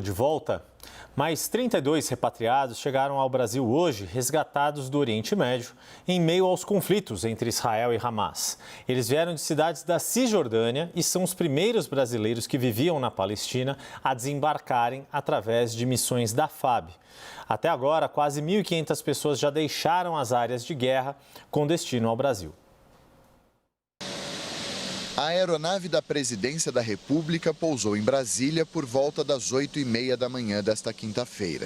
De volta. Mais 32 repatriados chegaram ao Brasil hoje, resgatados do Oriente Médio, em meio aos conflitos entre Israel e Hamas. Eles vieram de cidades da Cisjordânia e são os primeiros brasileiros que viviam na Palestina a desembarcarem através de missões da FAB. Até agora, quase 1.500 pessoas já deixaram as áreas de guerra com destino ao Brasil. A aeronave da Presidência da República pousou em Brasília por volta das 8h30 da manhã desta quinta-feira.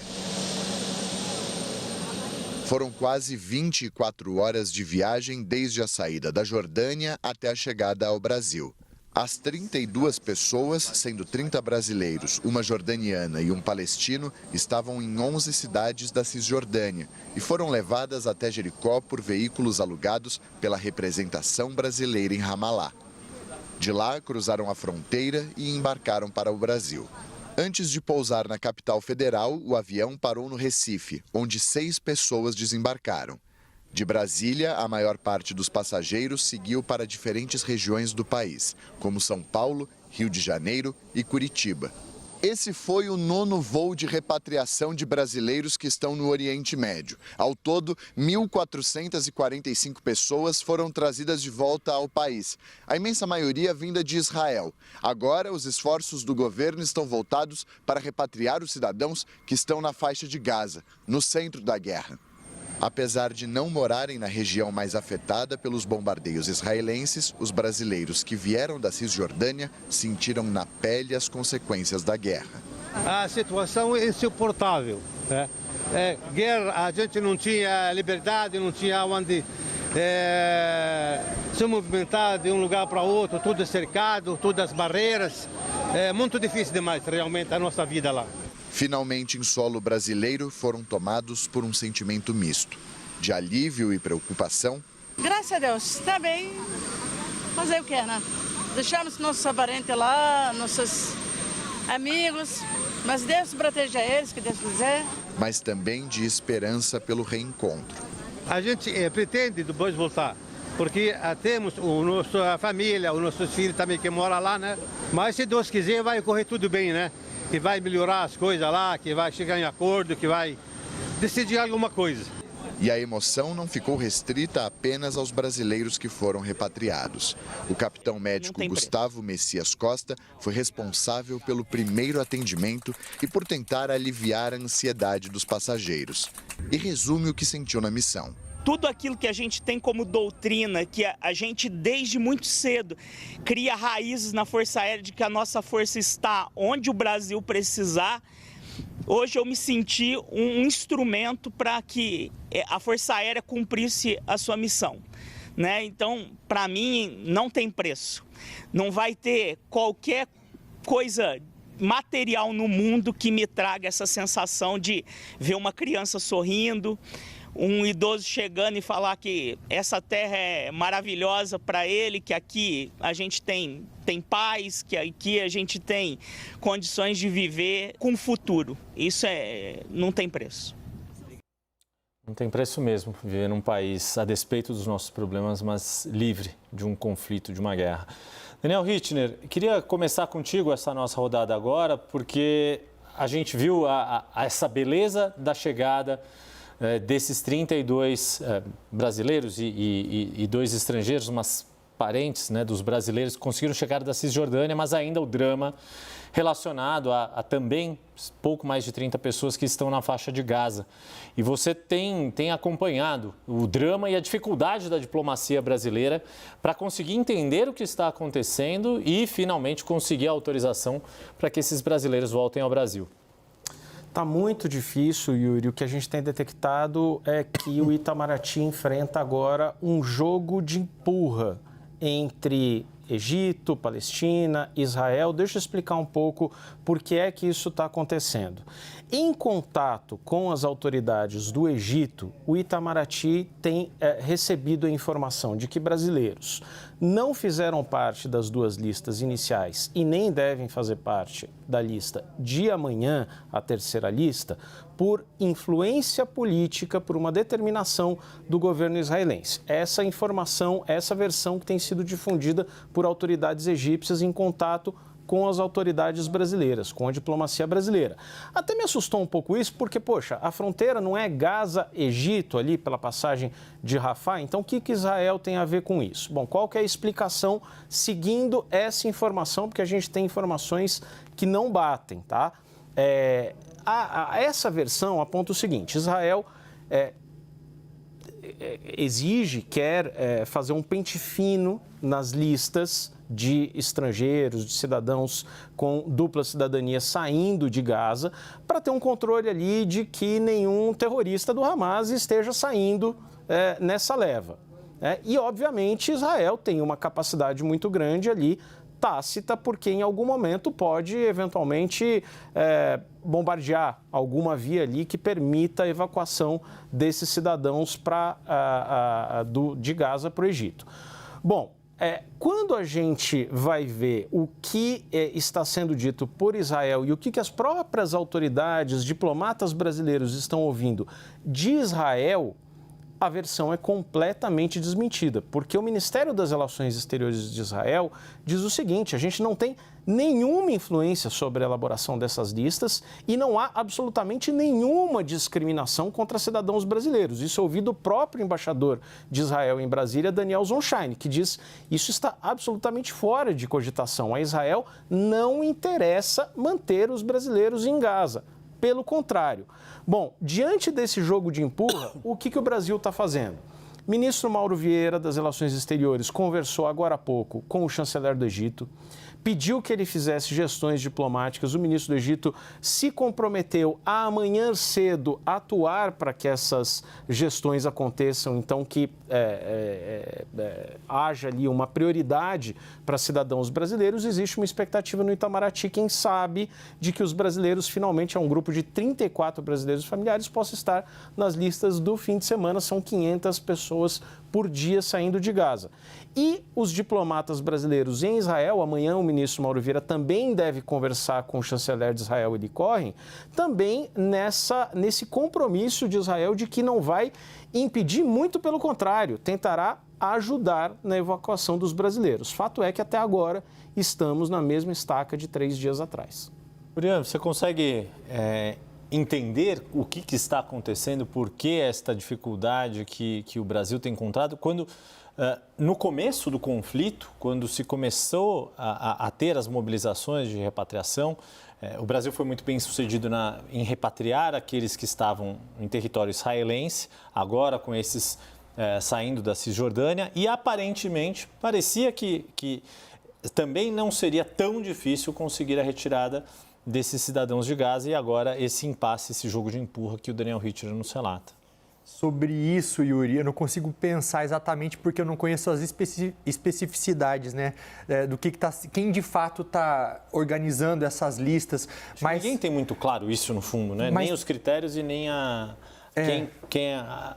Foram quase 24 horas de viagem desde a saída da Jordânia até a chegada ao Brasil. As 32 pessoas, sendo 30 brasileiros, uma jordaniana e um palestino, estavam em 11 cidades da Cisjordânia e foram levadas até Jericó por veículos alugados pela representação brasileira em Ramallah. De lá, cruzaram a fronteira e embarcaram para o Brasil. Antes de pousar na capital federal, o avião parou no Recife, onde 6 pessoas desembarcaram. De Brasília, a maior parte dos passageiros seguiu para diferentes regiões do país, como São Paulo, Rio de Janeiro e Curitiba. Esse foi o 9º voo de repatriação de brasileiros que estão no Oriente Médio. Ao todo, 1.445 pessoas foram trazidas de volta ao país, a imensa maioria vinda de Israel. Agora, os esforços do governo estão voltados para repatriar os cidadãos que estão na faixa de Gaza, no centro da guerra. Apesar de não morarem na região mais afetada pelos bombardeios israelenses, os brasileiros que vieram da Cisjordânia sentiram na pele as consequências da guerra. A situação é insuportável. Guerra, a gente não tinha liberdade, não tinha onde se movimentar de um lugar para outro, tudo cercado, todas as barreiras. É muito difícil demais, realmente, a nossa vida lá. Finalmente, em solo brasileiro, foram tomados por um sentimento misto, de alívio e preocupação. Graças a Deus, está bem. Fazer o que, né? Deixamos nossos parentes lá, nossos amigos, mas Deus proteja eles, que Deus quiser. Mas também de esperança pelo reencontro. A gente pretende depois voltar, porque temos a família, os nossos filhos também que moram lá, né? Mas se Deus quiser, vai correr tudo bem, né? Que vai melhorar as coisas lá, que vai chegar em acordo, que vai decidir alguma coisa. E a emoção não ficou restrita apenas aos brasileiros que foram repatriados. O capitão médico Gustavo Messias Costa foi responsável pelo primeiro atendimento e por tentar aliviar a ansiedade dos passageiros. E resume o que sentiu na missão. Tudo aquilo que a gente tem como doutrina, que a gente desde muito cedo cria raízes na Força Aérea de que a nossa força está onde o Brasil precisar. Hoje eu me senti um instrumento para que a Força Aérea cumprisse a sua missão, né? Então, para mim, não tem preço. Não vai ter qualquer coisa material no mundo que me traga essa sensação de ver uma criança sorrindo, um idoso chegando e falar que essa terra é maravilhosa para ele, que aqui a gente tem paz, que aqui a gente tem condições de viver com o futuro. Isso não tem preço. Não tem preço mesmo viver num país, a despeito dos nossos problemas, mas livre de um conflito, de uma guerra. Daniel Rittner, queria começar contigo essa nossa rodada agora, porque a gente viu essa beleza da chegada desses 32 brasileiros e 2 estrangeiros, umas parentes, né, dos brasileiros que conseguiram chegar da Cisjordânia, mas ainda o drama relacionado a também pouco mais de 30 pessoas que estão na faixa de Gaza. E você tem acompanhado o drama e a dificuldade da diplomacia brasileira para conseguir entender o que está acontecendo e finalmente conseguir a autorização para que esses brasileiros voltem ao Brasil. Está muito difícil, Yuri. O que a gente tem detectado é que o Itamaraty enfrenta agora um jogo de empurra entre Egito, Palestina, Israel. Deixa eu explicar um pouco por que é que isso está acontecendo. Em contato com as autoridades do Egito, o Itamaraty tem recebido a informação de que brasileiros não fizeram parte das 2 listas iniciais e nem devem fazer parte da lista de amanhã, a 3ª lista, por influência política, por uma determinação do governo israelense. Essa informação, essa versão que tem sido difundida por autoridades egípcias em contato com as autoridades brasileiras, com a diplomacia brasileira. Até me assustou um pouco isso, porque, poxa, a fronteira não é Gaza-Egito ali pela passagem de Rafah, então o que Israel tem a ver com isso? Bom, qual que é a explicação seguindo essa informação, porque a gente tem informações que não batem, tá? Essa versão aponta o seguinte: Israel quer fazer um pente fino nas listas de estrangeiros, de cidadãos com dupla cidadania saindo de Gaza, para ter um controle ali de que nenhum terrorista do Hamas esteja saindo nessa leva. E, obviamente, Israel tem uma capacidade muito grande ali, tácita, porque em algum momento pode, eventualmente, bombardear alguma via ali que permita a evacuação desses cidadãos de Gaza para o Egito. Bom, quando a gente vai ver o que está sendo dito por Israel e o que as próprias autoridades, diplomatas brasileiros estão ouvindo de Israel, a versão é completamente desmentida, porque o Ministério das Relações Exteriores de Israel diz o seguinte: a gente não tem nenhuma influência sobre a elaboração dessas listas e não há absolutamente nenhuma discriminação contra cidadãos brasileiros. Isso eu ouvi do próprio embaixador de Israel em Brasília, Daniel Zonshine, que diz isso está absolutamente fora de cogitação. A Israel não interessa manter os brasileiros em Gaza. Pelo contrário. Bom, diante desse jogo de empurra, o que o Brasil está fazendo? Ministro Mauro Vieira, das Relações Exteriores, conversou agora há pouco com o chanceler do Egito, pediu que ele fizesse gestões diplomáticas. O ministro do Egito se comprometeu a amanhã cedo atuar para que essas gestões aconteçam, então que haja ali uma prioridade para cidadãos brasileiros. Existe uma expectativa no Itamaraty, quem sabe, de que os brasileiros, finalmente, um grupo de 34 brasileiros familiares, possa estar nas listas do fim de semana. São 500 pessoas por dia saindo de Gaza. E os diplomatas brasileiros em Israel, amanhã o ministro Mauro Vieira também deve conversar com o chanceler de Israel, Eli Cohen, também nesse compromisso de Israel de que não vai impedir, muito pelo contrário, tentará ajudar na evacuação dos brasileiros. Fato é que até agora estamos na mesma estaca de 3 dias atrás. Urian, você consegue entender o que está acontecendo, por que esta dificuldade que o Brasil tem encontrado, quando no começo do conflito, quando se começou a ter as mobilizações de repatriação, o Brasil foi muito bem sucedido em repatriar aqueles que estavam em território israelense, agora com esses saindo da Cisjordânia, e aparentemente parecia que também não seria tão difícil conseguir a retirada desses cidadãos de Gaza, e agora esse impasse, esse jogo de empurra que o Daniel Rittner nos relata. Sobre isso, Yuri, eu não consigo pensar exatamente porque eu não conheço as especificidades, né, quem de fato está organizando essas listas. Mas ninguém tem muito claro isso no fundo, né? Nem os critérios e nem quem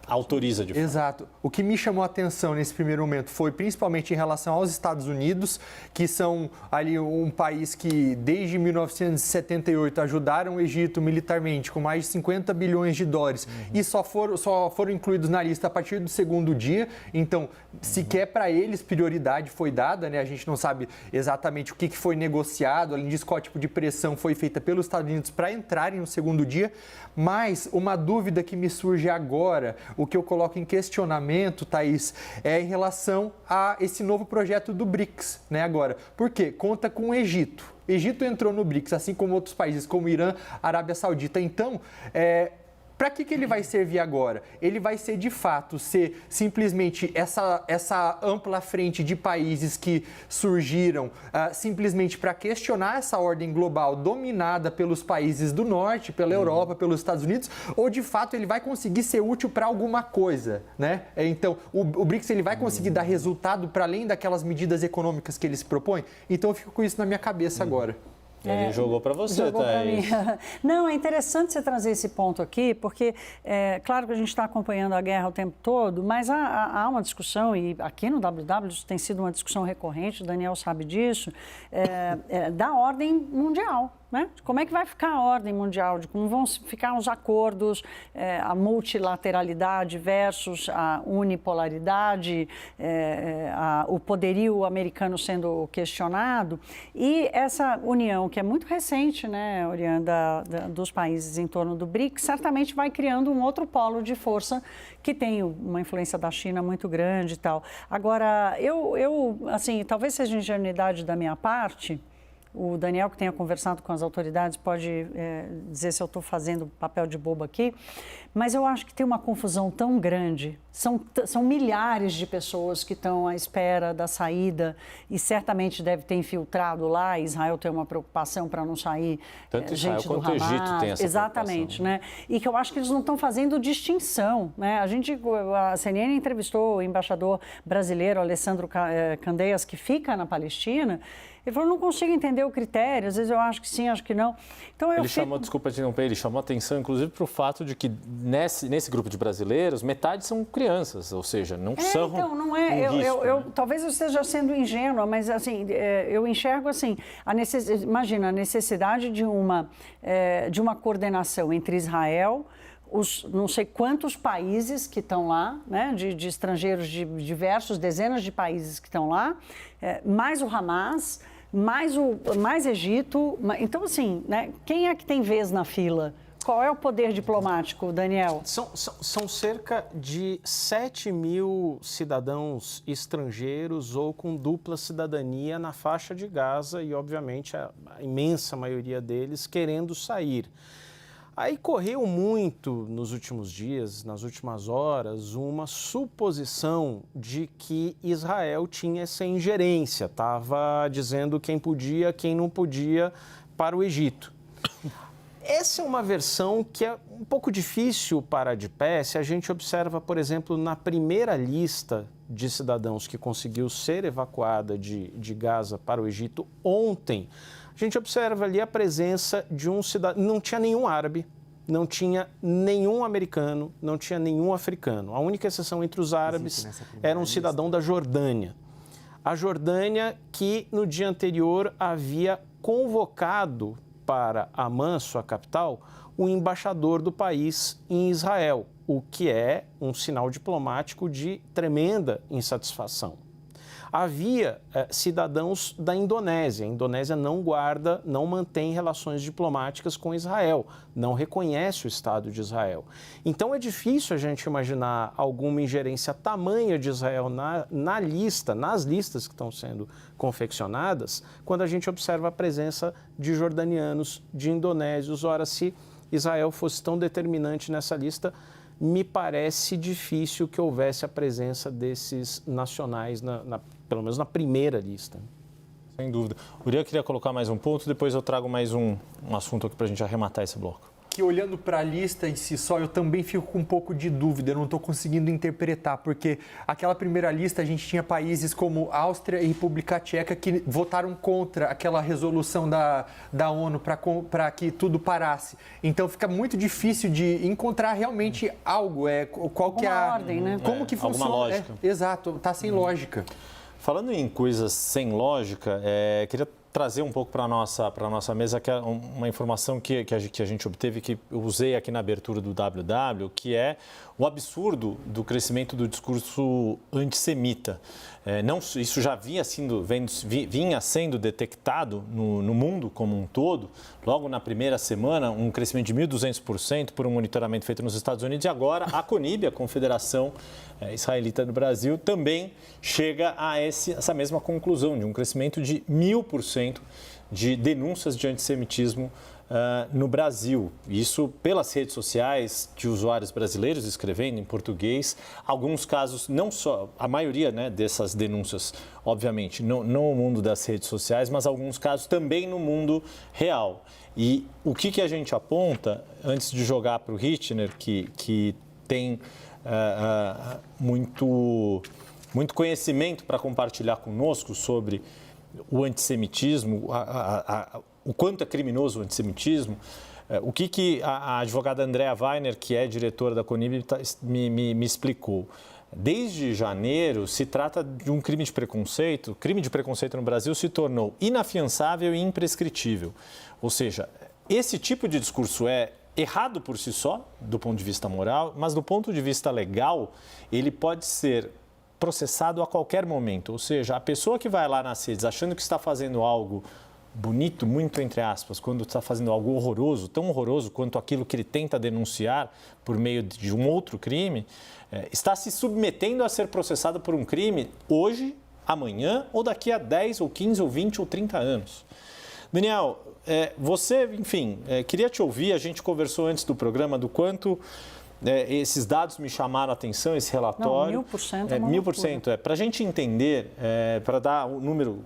autoriza de fato. Exato. O que me chamou a atenção nesse primeiro momento foi principalmente em relação aos Estados Unidos, que são ali um país que desde 1978 ajudaram o Egito militarmente com mais de 50 bilhões de dólares e só foram incluídos na lista a partir do segundo dia. Então, sequer para eles prioridade foi dada, né? A gente não sabe exatamente o que foi negociado, além disso, qual tipo de pressão foi feita pelos Estados Unidos para entrarem no segundo dia. Mas uma dúvida que me surge agora, o que eu coloco em questionamento, Thaís, é em relação a esse novo projeto do BRICS, né, agora. Por quê? Conta com o Egito. O Egito entrou no BRICS, assim como outros países, como Irã, Arábia Saudita. Então, para que ele vai servir agora? Ele vai ser, de fato, simplesmente essa ampla frente de países que surgiram simplesmente para questionar essa ordem global dominada pelos países do norte, pela Europa, pelos Estados Unidos, ou, de fato, ele vai conseguir ser útil para alguma coisa, né? Então, o BRICS ele vai conseguir dar resultado para além daquelas medidas econômicas que ele se propõe? Então, eu fico com isso na minha cabeça agora. Ele jogou para você, jogou pra Thaís. mim. Não, é interessante você trazer esse ponto aqui, porque claro que a gente está acompanhando a guerra o tempo todo, mas há uma discussão, e aqui no WW isso tem sido uma discussão recorrente, o Daniel sabe disso, da ordem mundial. né? De como é que vai ficar a ordem mundial, de como vão ficar os acordos, a multilateralidade versus a unipolaridade, o poderio americano sendo questionado. E essa união, que é muito recente, né, Oriana, dos países em torno do BRICS, certamente vai criando um outro polo de força que tem uma influência da China muito grande e tal. Agora, assim, talvez seja ingenuidade da minha parte. O Daniel, que tenha conversado com as autoridades, pode dizer se eu estou fazendo papel de bobo aqui, mas eu acho que tem uma confusão tão grande. São milhares de pessoas que estão à espera da saída e certamente deve ter infiltrado lá. Israel tem uma preocupação para não sair tanto gente Israel do quanto o Hamas. Egito tem essa Exatamente, preocupação. né? E que eu acho que eles não estão fazendo distinção, né? A CNN entrevistou o embaixador brasileiro, Alessandro Candeias, que fica na Palestina. Ele falou, não consigo entender o critério, às vezes eu acho que sim, acho que não. Então, Desculpa te interromper, ele chamou atenção, inclusive, para o fato de que nesse grupo de brasileiros, metade são crianças, ou seja, não são então, não é, talvez eu esteja sendo ingênua, mas assim, eu enxergo assim, imagina a necessidade de uma coordenação entre Israel, os não sei quantos países que estão lá, né, de estrangeiros de diversos, dezenas de países que estão lá, mais o Hamas, mais Egito. Então, assim, né, quem é que tem vez na fila? Qual é o poder diplomático, Daniel? São cerca de 7 mil cidadãos estrangeiros ou com dupla cidadania na faixa de Gaza e, obviamente, a imensa maioria deles querendo sair. Aí correu muito nos últimos dias, nas últimas horas, uma suposição de que Israel tinha essa ingerência, estava dizendo quem podia, quem não podia para o Egito. Essa é uma versão que é um pouco difícil parar de pé se a gente observa, por exemplo, na primeira lista de cidadãos que conseguiu ser evacuada de Gaza para o Egito ontem. A gente observa ali a presença de um cidadão, não tinha nenhum árabe, não tinha nenhum americano, não tinha nenhum africano. A única exceção entre os árabes era um cidadão da Jordânia. A Jordânia que no dia anterior havia convocado para Amman, sua capital, o embaixador do país em Israel, o que é um sinal diplomático de tremenda insatisfação. Havia cidadãos da Indonésia. A Indonésia não mantém relações diplomáticas com Israel, não reconhece o Estado de Israel. Então é difícil a gente imaginar alguma ingerência tamanha de Israel nas listas que estão sendo confeccionadas, quando a gente observa a presença de jordanianos, de indonésios. Ora, se Israel fosse tão determinante nessa lista, me parece difícil que houvesse a presença desses nacionais, pelo menos na primeira lista. Sem dúvida. Uriel, queria colocar mais um ponto, depois eu trago mais um assunto aqui para a gente arrematar esse bloco. Que olhando para a lista em si só, eu também fico com um pouco de dúvida, eu não estou conseguindo interpretar, porque aquela primeira lista a gente tinha países como Áustria e República Tcheca que votaram contra aquela resolução da ONU para que tudo parasse. Então fica muito difícil de encontrar realmente algo, qual que é a ordem, né? Como que funciona? Alguma lógica. Exato, está sem lógica. Falando em coisas sem lógica, queria trazer um pouco para a nossa mesa que é uma informação que a gente obteve, que eu usei aqui na abertura do WW, que é o absurdo do crescimento do discurso antissemita. Isso já vinha sendo detectado no mundo como um todo, logo na primeira semana, um crescimento de 1.200% por um monitoramento feito nos Estados Unidos, e agora a CONIB, a Confederação Israelita do Brasil, também chega a essa mesma conclusão, de um crescimento de 1.000% de denúncias de antissemitismo no Brasil. Isso pelas redes sociais de usuários brasileiros escrevendo em português. Alguns casos, não só, a maioria dessas denúncias, obviamente, no mundo das redes sociais, mas alguns casos também no mundo real. E o que a gente aponta, antes de jogar para o Hittner, que tem muito conhecimento para compartilhar conosco sobre o antissemitismo, o quanto é criminoso o antissemitismo, o que a advogada Andrea Weiner, que é diretora da CONIB, me explicou. Desde janeiro, se trata de um crime de preconceito. O crime de preconceito no Brasil se tornou inafiançável e imprescritível. Ou seja, esse tipo de discurso é errado por si só, do ponto de vista moral, mas do ponto de vista legal, ele pode ser processado a qualquer momento. Ou seja, a pessoa que vai lá nas redes achando que está fazendo algo bonito, muito entre aspas, quando está fazendo algo horroroso, tão horroroso quanto aquilo que ele tenta denunciar por meio de um outro crime, está se submetendo a ser processado por um crime hoje, amanhã ou daqui a 10 ou 15 ou 20 ou 30 anos. Daniel, você, enfim, queria te ouvir, a gente conversou antes do programa do quanto esses dados me chamaram a atenção, esse relatório. Não, 1000% é uma 1000%. Para a gente entender, para dar o número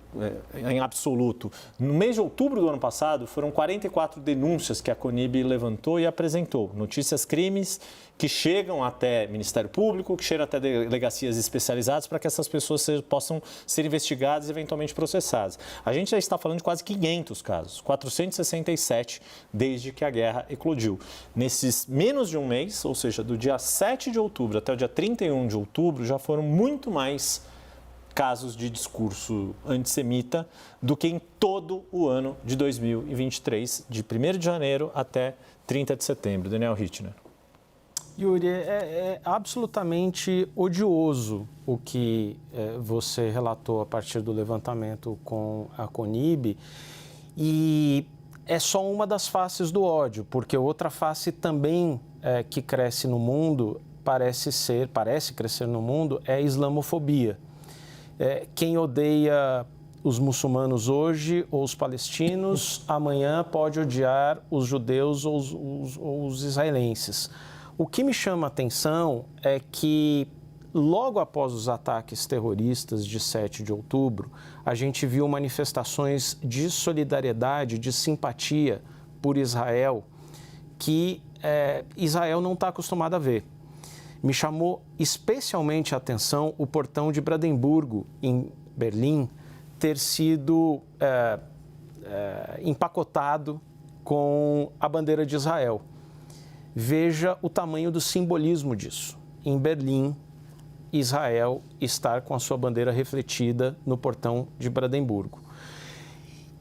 em absoluto, no mês de outubro do ano passado, foram 44 denúncias que a Conib levantou e apresentou. Notícias, crimes que chegam até Ministério Público, que chegam até delegacias especializadas para que essas pessoas possam ser investigadas e eventualmente processadas. A gente já está falando de quase 500 casos, 467 desde que a guerra eclodiu. Nesses menos de um mês, ou seja, do dia 7 de outubro até o dia 31 de outubro, já foram muito mais casos de discurso antissemita do que em todo o ano de 2023, de 1º de janeiro até 30 de setembro. Daniel Hittner. Yuri, é absolutamente odioso o que você relatou a partir do levantamento com a Conib, e é só uma das faces do ódio, porque outra face também que cresce no mundo, parece crescer no mundo, é a islamofobia. Quem odeia os muçulmanos hoje ou os palestinos, amanhã pode odiar os judeus ou os israelenses. O que me chama a atenção é que, logo após os ataques terroristas de 7 de outubro, a gente viu manifestações de solidariedade, de simpatia por Israel, que Israel não está acostumado a ver. Me chamou especialmente a atenção o portão de Brandemburgo, em Berlim, ter sido empacotado com a bandeira de Israel. Veja o tamanho do simbolismo disso. Em Berlim, Israel estar com a sua bandeira refletida no portão de Brandemburgo.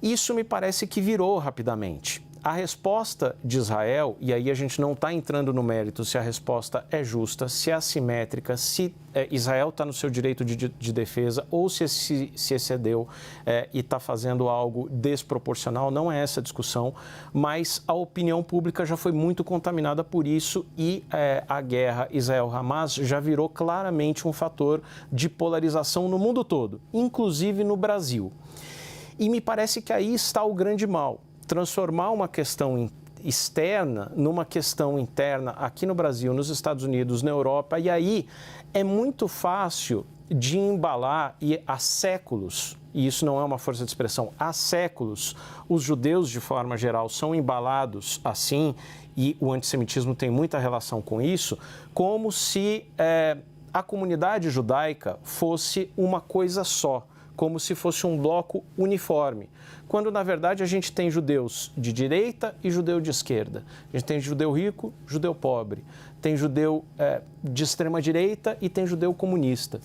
Isso me parece que virou rapidamente. A resposta de Israel, e aí a gente não está entrando no mérito se a resposta é justa, se é assimétrica, se Israel está no seu direito de defesa ou se excedeu e está fazendo algo desproporcional, não é essa a discussão, mas a opinião pública já foi muito contaminada por isso e a guerra Israel-Hamas já virou claramente um fator de polarização no mundo todo, inclusive no Brasil. E me parece que aí está o grande mal. Transformar uma questão externa numa questão interna aqui no Brasil, nos Estados Unidos, na Europa, e aí é muito fácil de embalar, e há séculos, e isso não é uma força de expressão, há séculos, os judeus, de forma geral, são embalados assim, e o antissemitismo tem muita relação com isso, como se a comunidade judaica fosse uma coisa só, como se fosse um bloco uniforme, quando, na verdade, a gente tem judeus de direita e judeu de esquerda. A gente tem judeu rico, judeu pobre. Tem judeu de extrema-direita e tem judeu comunista.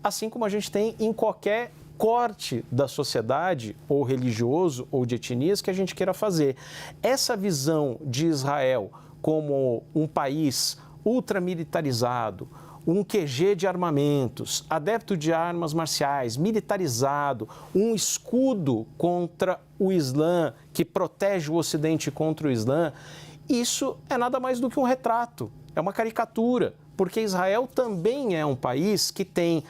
Assim como a gente tem em qualquer corte da sociedade, ou religioso, ou de etnias, que a gente queira fazer. Essa visão de Israel como um país ultramilitarizado, um QG de armamentos, adepto de armas marciais, militarizado, um escudo contra o Islã, que protege o Ocidente contra o Islã, isso é nada mais do que um retrato, é uma caricatura, porque Israel também é um país que tem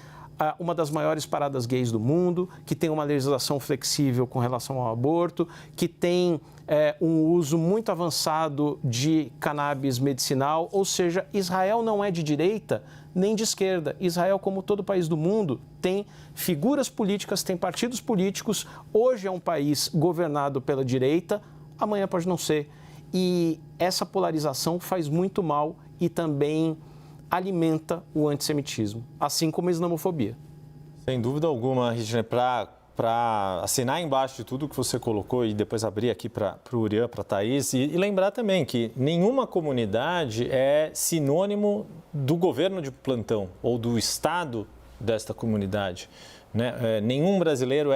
uma das maiores paradas gays do mundo, que tem uma legislação flexível com relação ao aborto, que tem um uso muito avançado de cannabis medicinal, ou seja, Israel não é de direita nem de esquerda. Israel, como todo país do mundo, tem figuras políticas, tem partidos políticos. Hoje é um país governado pela direita, amanhã pode não ser. E essa polarização faz muito mal e também alimenta o antissemitismo, assim como a islamofobia. Sem dúvida alguma, Hittner, para para assinar embaixo de tudo que você colocou e depois abrir aqui para o Urian, para a Thaís, e lembrar também que nenhuma comunidade é sinônimo do governo de plantão ou do Estado desta comunidade. Né? Nenhum brasileiro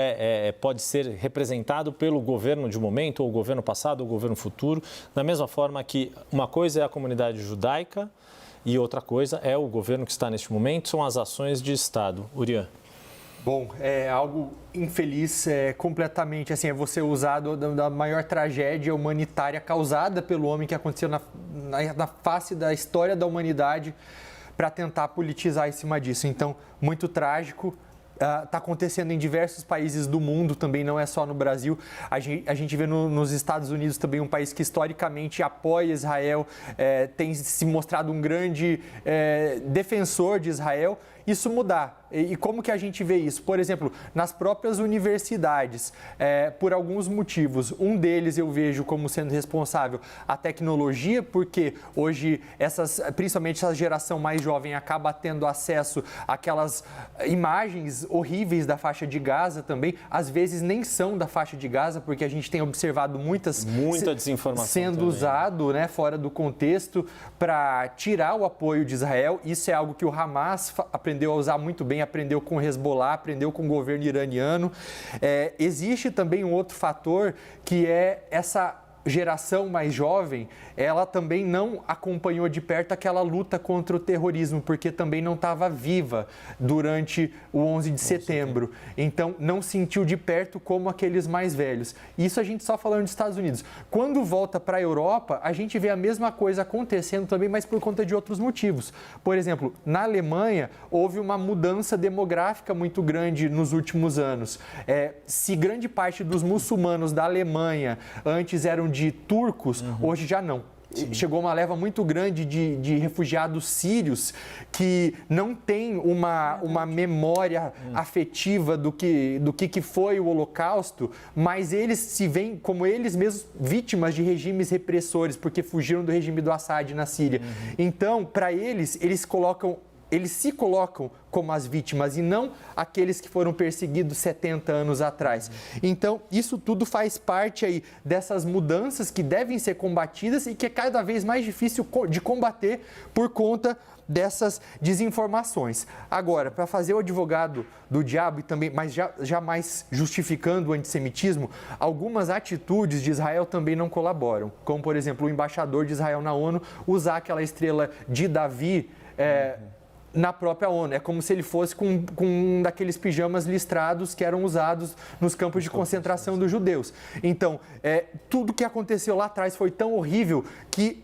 pode ser representado pelo governo de momento, ou o governo passado, ou o governo futuro, da mesma forma que uma coisa é a comunidade judaica e outra coisa é o governo que está neste momento, são as ações de Estado. Urian. Bom, é algo infeliz, completamente, assim, é você usado da maior tragédia humanitária causada pelo homem que aconteceu na face da história da humanidade para tentar politizar em cima disso. Então, muito trágico. Está acontecendo em diversos países do mundo, também não é só no Brasil. A gente vê nos Estados Unidos também um país que historicamente apoia Israel, tem se mostrado um grande defensor de Israel. Isso mudar. E como que a gente vê isso? Por exemplo, nas próprias universidades, por alguns motivos. Um deles eu vejo como sendo responsável a tecnologia, porque hoje, principalmente essa geração mais jovem, acaba tendo acesso àquelas imagens horríveis da faixa de Gaza também. Às vezes nem são da faixa de Gaza, porque a gente tem observado muita desinformação sendo também. Usado, né, fora do contexto para tirar o apoio de Israel. Isso é algo que o Hamas aprendeu a usar muito bem, aprendeu com o Hezbollah, aprendeu com o governo iraniano. Existe também um outro fator que é essa geração mais jovem, ela também não acompanhou de perto aquela luta contra o terrorismo, porque também não estava viva durante o 11 de setembro. Então, não sentiu de perto como aqueles mais velhos. Isso a gente só falando dos Estados Unidos. Quando volta para a Europa, a gente vê a mesma coisa acontecendo também, mas por conta de outros motivos. Por exemplo, na Alemanha, houve uma mudança demográfica muito grande nos últimos anos. Se grande parte dos muçulmanos da Alemanha antes eram de turcos, hoje já não. Sim. Chegou uma leva muito grande de refugiados sírios que não tem uma memória afetiva do que foi o Holocausto, mas eles se veem como eles mesmos vítimas de regimes repressores, porque fugiram do regime do Assad na Síria. Então, para eles se colocam como as vítimas e não aqueles que foram perseguidos 70 anos atrás. Então, isso tudo faz parte aí dessas mudanças que devem ser combatidas e que é cada vez mais difícil de combater por conta dessas desinformações. Agora, para fazer o advogado do diabo e também, mas jamais justificando o antissemitismo, algumas atitudes de Israel também não colaboram. Como, por exemplo, o embaixador de Israel na ONU usar aquela estrela de Davi na própria ONU. É como se ele fosse com um daqueles pijamas listrados que eram usados nos campos de concentração dos judeus. Então, tudo que aconteceu lá atrás foi tão horrível que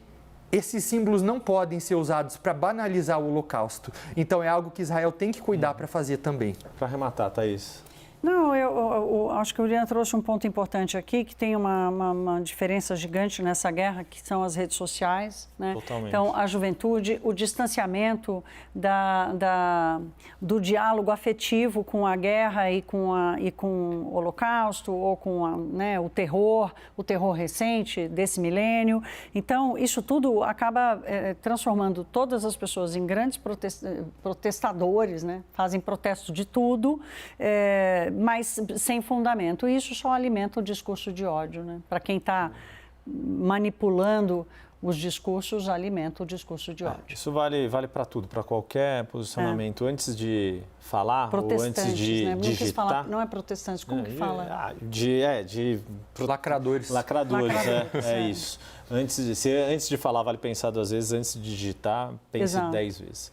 esses símbolos não podem ser usados para banalizar o Holocausto. Então, é algo que Israel tem que cuidar para fazer também. Para arrematar, Thaís. Não, eu acho que o Urian trouxe um ponto importante aqui, que tem uma diferença gigante nessa guerra, que são as redes sociais, né? Totalmente. Então, a juventude, o distanciamento do diálogo afetivo com a guerra e com o Holocausto, ou com o terror recente desse milênio. Então, isso tudo acaba transformando todas as pessoas em grandes protestadores, né? Fazem protesto de tudo, mas sem fundamento. E isso só alimenta o discurso de ódio, né? Para quem está manipulando os discursos, alimenta o discurso de ódio. Isso vale para tudo, para qualquer posicionamento. Antes de falar ou antes de digitar... Falar, não é protestantes, como que fala? Lacradores. Lacradores, é isso. Antes de falar, vale pensar 2 vezes. Antes de digitar, pense 10 vezes.